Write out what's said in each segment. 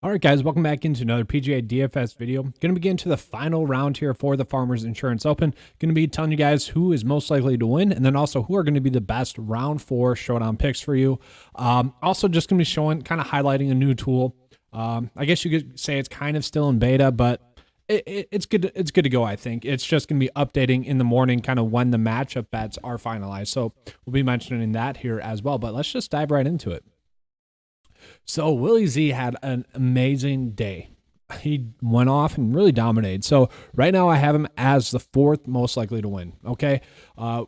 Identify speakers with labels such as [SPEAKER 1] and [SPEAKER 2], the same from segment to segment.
[SPEAKER 1] All right, guys, welcome back into another PGA DFS video. Going to be getting to the final round here for the Farmers Insurance Open. Going to be telling you guys who is most likely to win, and then also who are going to be the best round 4 showdown picks for you. Also, just going to be showing, kind of highlighting a new tool. I guess you could say it's kind of still in beta, but it's good. It's good to go. I think it's just going to be updating in the morning, kind of when the matchup bets are finalized. So we'll be mentioning that here as well. But let's just dive right into it. So Willie Z had an amazing day. He went off and really dominated. So right now I have him as the 4th most likely to win. Okay.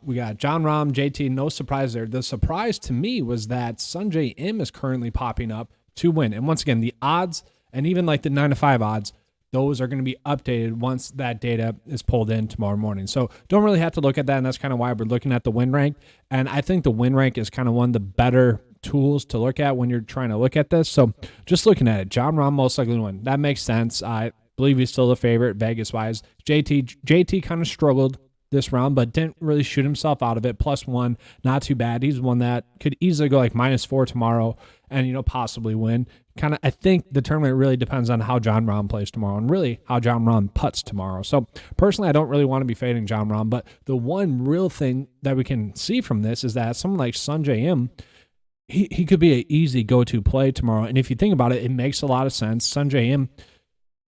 [SPEAKER 1] We got Jon Rahm, JT, no surprise there. The surprise to me was that Sungjae Im is currently popping up to win. And once again, the odds and even like the 9-to-5 odds, those are going to be updated once that data is pulled in tomorrow morning. So don't really have to look at that. And that's kind of why we're looking at the win rank. And I think the win rank is kind of one of the better tools to look at when you're trying to look at this. So just looking at it, Jon Rahm most likely to win. That makes sense. I believe he's still the favorite Vegas-wise. JT kind of struggled this round, but didn't really shoot himself out of it. +1, not too bad. He's one that could easily go like -4 tomorrow and, possibly win. I think the tournament really depends on how Jon Rahm plays tomorrow and really how Jon Rahm putts tomorrow. So personally, I don't really want to be fading Jon Rahm, but the one real thing that we can see from this is that someone like Sungjae Im, he could be an easy go-to play tomorrow. And if you think about it, it makes a lot of sense. Sungjae Im,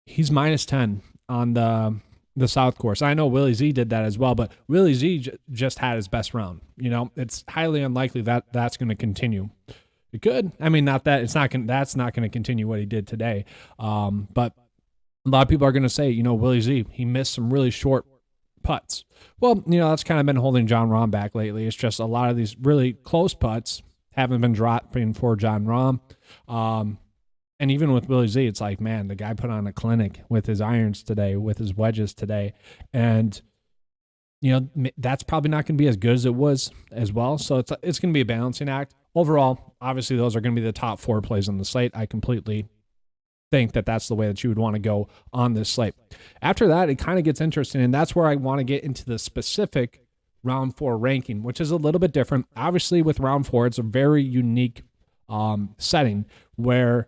[SPEAKER 1] he's -10 on the South course. I know Willie Z did that as well, but Willie Z just had his best round. It's highly unlikely that that's going to continue. It could. I mean, that's not going to continue what he did today. But a lot of people are going to say, Willie Z, he missed some really short putts. Well, that's kind of been holding Jon Rahm back lately. It's just a lot of these really close putts haven't been dropping for Jon Rahm. And even with Willie Z, it's like, man, the guy put on a clinic with his irons today, with his wedges today. And, that's probably not going to be as good as it was as well. So it's going to be a balancing act. Overall, obviously, those are going to be the top 4 plays on the slate. I completely think that that's the way that you would want to go on this slate. After that, it kind of gets interesting, and that's where I want to get into the specific round 4 ranking, which is a little bit different. Obviously, with round 4, it's a very unique setting where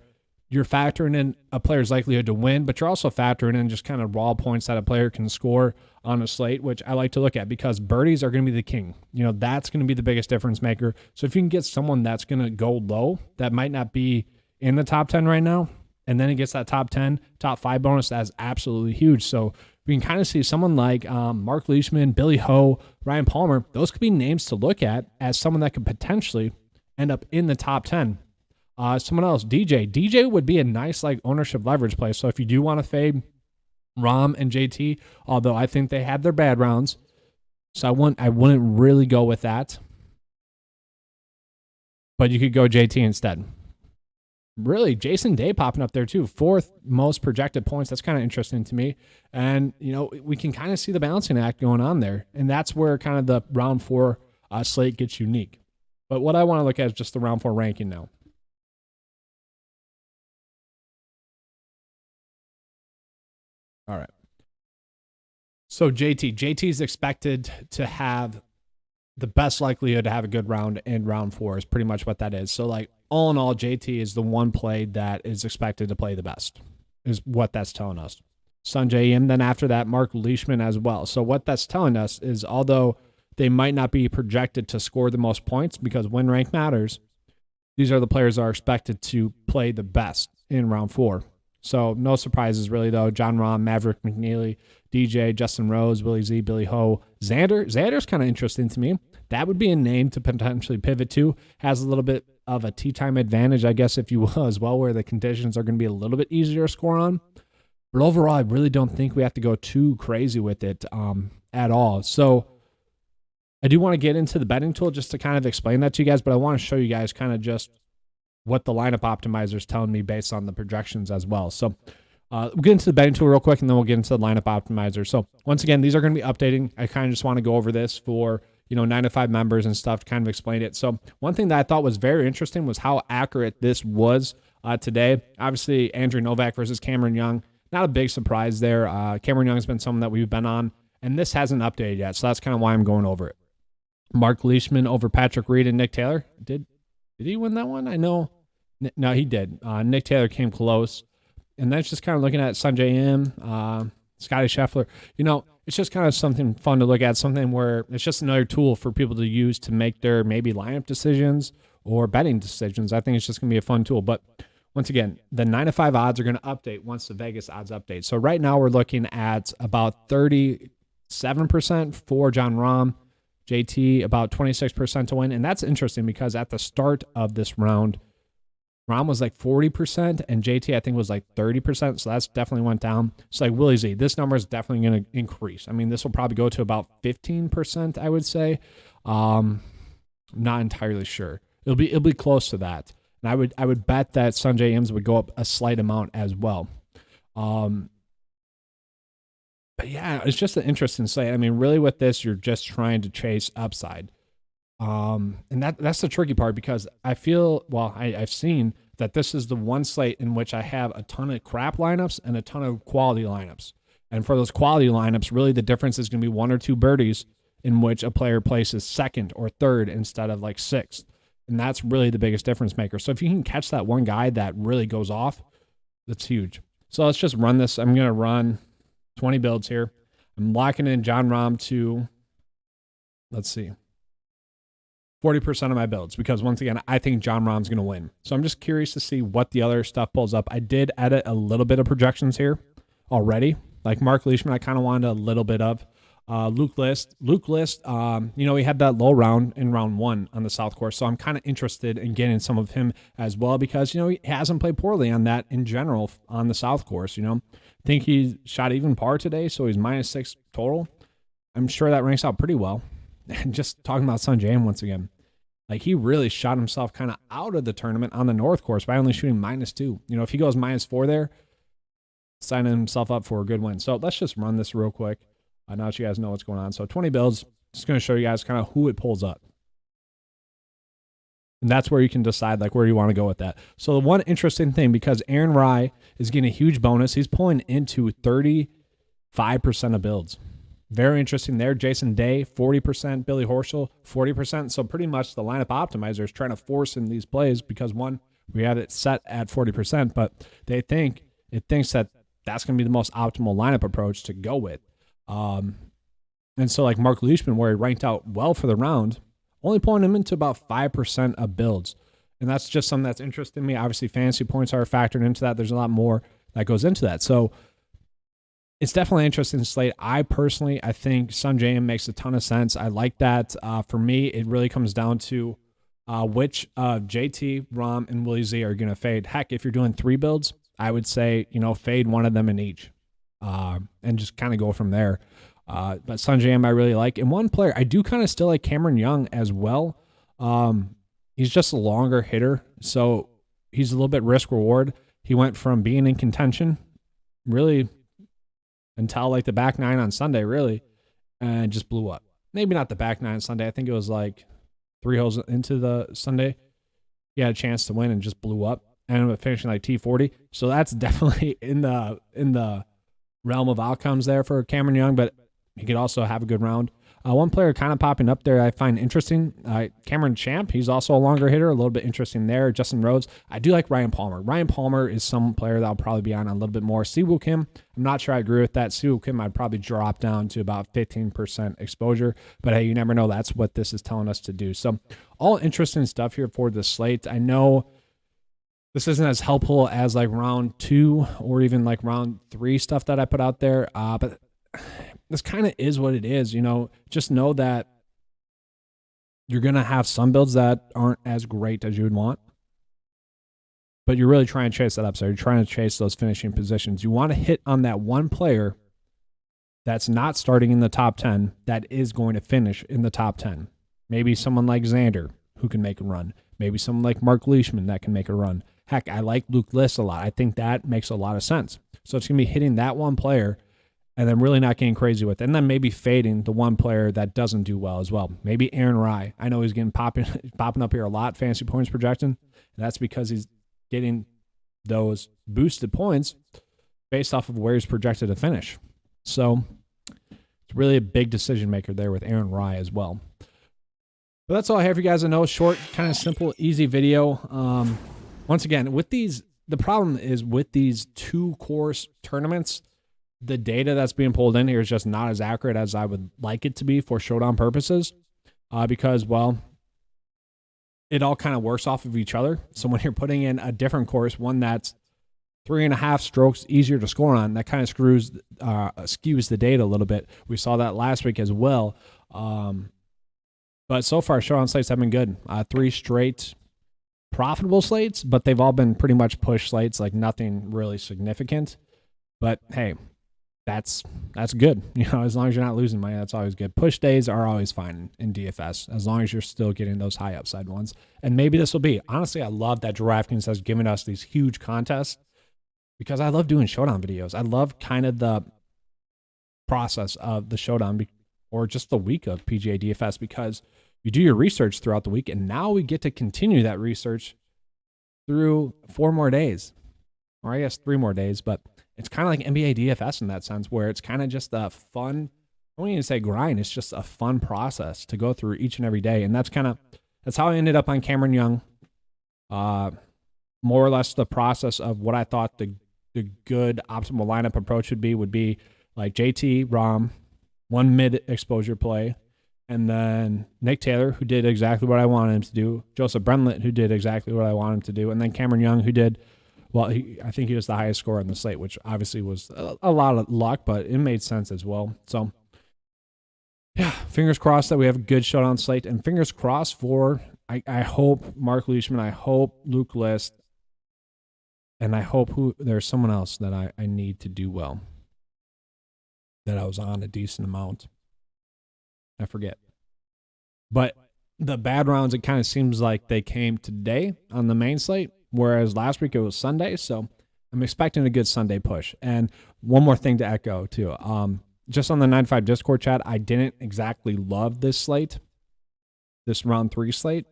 [SPEAKER 1] you're factoring in a player's likelihood to win, but you're also factoring in just kind of raw points that a player can score on a slate, which I like to look at because birdies are going to be the king. That's going to be the biggest difference maker. So if you can get someone that's going to go low, that might not be in the top 10 right now, and then it gets that top 10, top 5 bonus, that's absolutely huge. So we can kind of see someone like Mark Leishman, Billy Ho, Ryan Palmer. Those could be names to look at as someone that could potentially end up in the top 10. Someone else, DJ would be a nice ownership leverage play. So if you do want to fade Rahm and JT, although I think they had their bad rounds, so I wouldn't really go with that. But you could go JT instead. Really, Jason Day popping up there too, 4th most projected points. That's kind of interesting to me. And, we can kind of see the balancing act going on there. And that's where kind of the round 4 slate gets unique. But what I want to look at is just the round 4 ranking now. All right. So JT is expected to have the best likelihood to have a good round in round 4 is pretty much what that is. So all in all, JT is the one play that is expected to play the best is what that's telling us. Sungjae Im, then after that, Mark Leishman as well. So what that's telling us is although they might not be projected to score the most points because win rank matters, these are the players that are expected to play the best in round 4. So no surprises really, though. Jon Rahm, Maverick McNeely, DJ, Justin Rose, Willie Z, Billy Ho, Xander. Xander's kind of interesting to me. That would be a name to potentially pivot to. Has a little bit of a tee time advantage, I guess, if you will, as well, where the conditions are going to be a little bit easier to score on. But overall, I really don't think we have to go too crazy with it at all. So I do want to get into the betting tool just to kind of explain that to you guys, but I want to show you guys kind of just what the lineup optimizer is telling me based on the projections as well. So we'll get into the betting tool real quick, and then we'll get into the lineup optimizer. So once again, these are going to be updating. I kind of just want to go over this for 9 to 5 members and stuff to kind of explain it. So one thing that I thought was very interesting was how accurate this was today. Obviously, Andrew Novak versus Cameron Young. Not a big surprise there. Cameron Young has been someone that we've been on, and this hasn't updated yet, so that's kind of why I'm going over it. Mark Leishman over Patrick Reed and Nick Taylor. Did he win that one? I know. No, he did. Nick Taylor came close. And that's just kind of looking at Sungjae Im, Scotty Scheffler. It's just kind of something fun to look at, something where it's just another tool for people to use to make their maybe lineup decisions or betting decisions. I think it's just going to be a fun tool. But once again, the 9 to 5 odds are going to update once the Vegas odds update. So right now we're looking at about 37% for Jon Rahm, JT about 26% to win. And that's interesting because at the start of this round, Rahm was like 40% and JT I think was like 30%. So that's definitely went down. So like Willie Z, this number is definitely going to increase. I mean, this will probably go to about 15%, I would say. I'm not entirely sure. It'll be close to that. And I would bet that Sungjae Im's would go up a slight amount as well. But yeah, it's just an interesting slate. I mean, really with this, you're just trying to chase upside. And that's the tricky part because I feel, I've seen that this is the one slate in which I have a ton of crap lineups and a ton of quality lineups. And for those quality lineups, really the difference is going to be 1 or 2 birdies in which a player places second or third instead of like sixth. And that's really the biggest difference maker. So if you can catch that one guy that really goes off, that's huge. So let's just run this. I'm going to run 20 builds here. I'm locking in Jon Rahm to, let's see, 40% of my builds because once again, I think Jon Rahm's going to win. So I'm just curious to see what the other stuff pulls up. I did edit a little bit of projections here already. Like Mark Leishman, I kind of wanted a little bit of. Luke List, he had that low round in round 1 on the South Course. So I'm kind of interested in getting some of him as well because, he hasn't played poorly on that in general on the South Course, I think he shot even par today. So he's -6 total. I'm sure that ranks out pretty well. And just talking about Sungjae Im once again, like he really shot himself kind of out of the tournament on the North Course by only shooting -2. If he goes -4 there, signing himself up for a good win. So let's just run this real quick. Now that you guys know what's going on. So 20 builds, just going to show you guys kind of who it pulls up. And that's where you can decide like where you want to go with that. So the one interesting thing, because Aaron Rai is getting a huge bonus, he's pulling into 35% of builds. Very interesting there. Jason Day, 40%. Billy Horschel, 40%. So pretty much the lineup optimizer is trying to force in these plays because one, we have it set at 40%, but it thinks that that's going to be the most optimal lineup approach to go with. And so like Mark Leishman, where he ranked out well for the round, only pulling him into about 5% of builds. And that's just something that's interesting to me. Obviously, fantasy points are factored into that. There's a lot more that goes into that. So it's definitely an interesting slate. I think Sungjae Im makes a ton of sense. I like that. For me, it really comes down to which JT, Rahm, and Willie Z are going to fade. Heck, if you're doing 3 builds, I would say, fade one of them in each and just kind of go from there. But Sungjae Im I really like. And one player, I do kind of still like Cameron Young as well. He's just a longer hitter, so he's a little bit risk-reward. He went from being in contention, really, until like the back 9 on Sunday, really, and just blew up. Maybe not the back 9 on Sunday. I think it was like 3 holes into the Sunday. He had a chance to win and just blew up. And ended up finishing like T40. So that's definitely in the realm of outcomes there for Cameron Young, but he could also have a good round. One player kind of popping up there I find interesting, Cameron Champ. He's also a longer hitter, a little bit interesting there. Justin Rhodes. I do like Ryan Palmer. Ryan Palmer is some player that I'll probably be on a little bit more. Siwoo Kim, I'm not sure I agree with that. Siwoo Kim, I'd probably drop down to about 15% exposure. But hey, you never know. That's what this is telling us to do. So all interesting stuff here for the slate. I know this isn't as helpful as like round 2 or even like round 3 stuff that I put out there. But this kind of is what it is, just know that you're going to have some builds that aren't as great as you would want, but you're really trying to chase that upside. You're trying to chase those finishing positions. You want to hit on that one player that's not starting in the top 10 that is going to finish in the top 10. Maybe someone like Xander who can make a run. Maybe someone like Mark Leishman that can make a run. Heck, I like Luke List a lot. I think that makes a lot of sense. So it's going to be hitting that one player and then really not getting crazy with it. And then maybe fading the one player that doesn't do well as well. Maybe Aaron Rye. I know he's getting popping up here a lot, fantasy points projection. And that's because he's getting those boosted points based off of where he's projected to finish. So it's really a big decision maker there with Aaron Rye as well. But that's all I have for you guys. I know, short, kind of simple, easy video. Once again, with these, the problem is with these 2-course tournaments, the data that's being pulled in here is just not as accurate as I would like it to be for Showdown purposes, because, well, it all kind of works off of each other. So when you're putting in a different course, one that's 3.5 strokes easier to score on, that kind of skews the data a little bit. We saw that last week as well. But so far, Showdown slates have been good. 3 straight profitable slates, but they've all been pretty much push slates, like nothing really significant. But hey, that's good. You know, as long as you're not losing money, that's always good. Push days are always fine in DFS, as long as you're still getting those high upside ones. And maybe this will be. Honestly, I love that DraftKings has given us these huge contests, because I love doing Showdown videos. I love kind of the process of the Showdown or just the week of PGA DFS, because you do your research throughout the week, and now we get to continue that research through 4 more days, or I guess 3 more days, but it's kind of like NBA DFS in that sense, where it's kind of just a fun, I won't even say grind, it's just a fun process to go through each and every day. And that's how I ended up on Cameron Young. More or less the process of what I thought the good optimal lineup approach would be like JT, Rahm, one mid exposure play, and then Nick Taylor, who did exactly what I wanted him to do, Joseph Brenlet, who did exactly what I wanted him to do, and then Cameron Young, who did, well, I think he was the highest scorer on the slate, which obviously was a lot of luck, but it made sense as well. So, yeah, fingers crossed that we have a good Showdown slate, and fingers crossed for, I hope, Mark Leishman, I hope Luke List, and I hope there's someone else that I need to do well, that I was on a decent amount. I forget. But the bad rounds, it kind of seems like they came today on the main slate, whereas last week it was Sunday. So I'm expecting a good Sunday push. And one more thing to echo too. Just on the 9-5 Discord chat, I didn't exactly love this slate, this round 3 slate.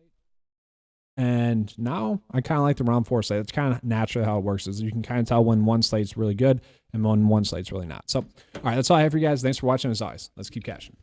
[SPEAKER 1] And now I kind of like the round 4 slate. It's kind of naturally how it works, is you can kind of tell when one slate's really good and when one slate's really not. So, all right, that's all I have for you guys. Thanks for watching. As always, let's keep cashing.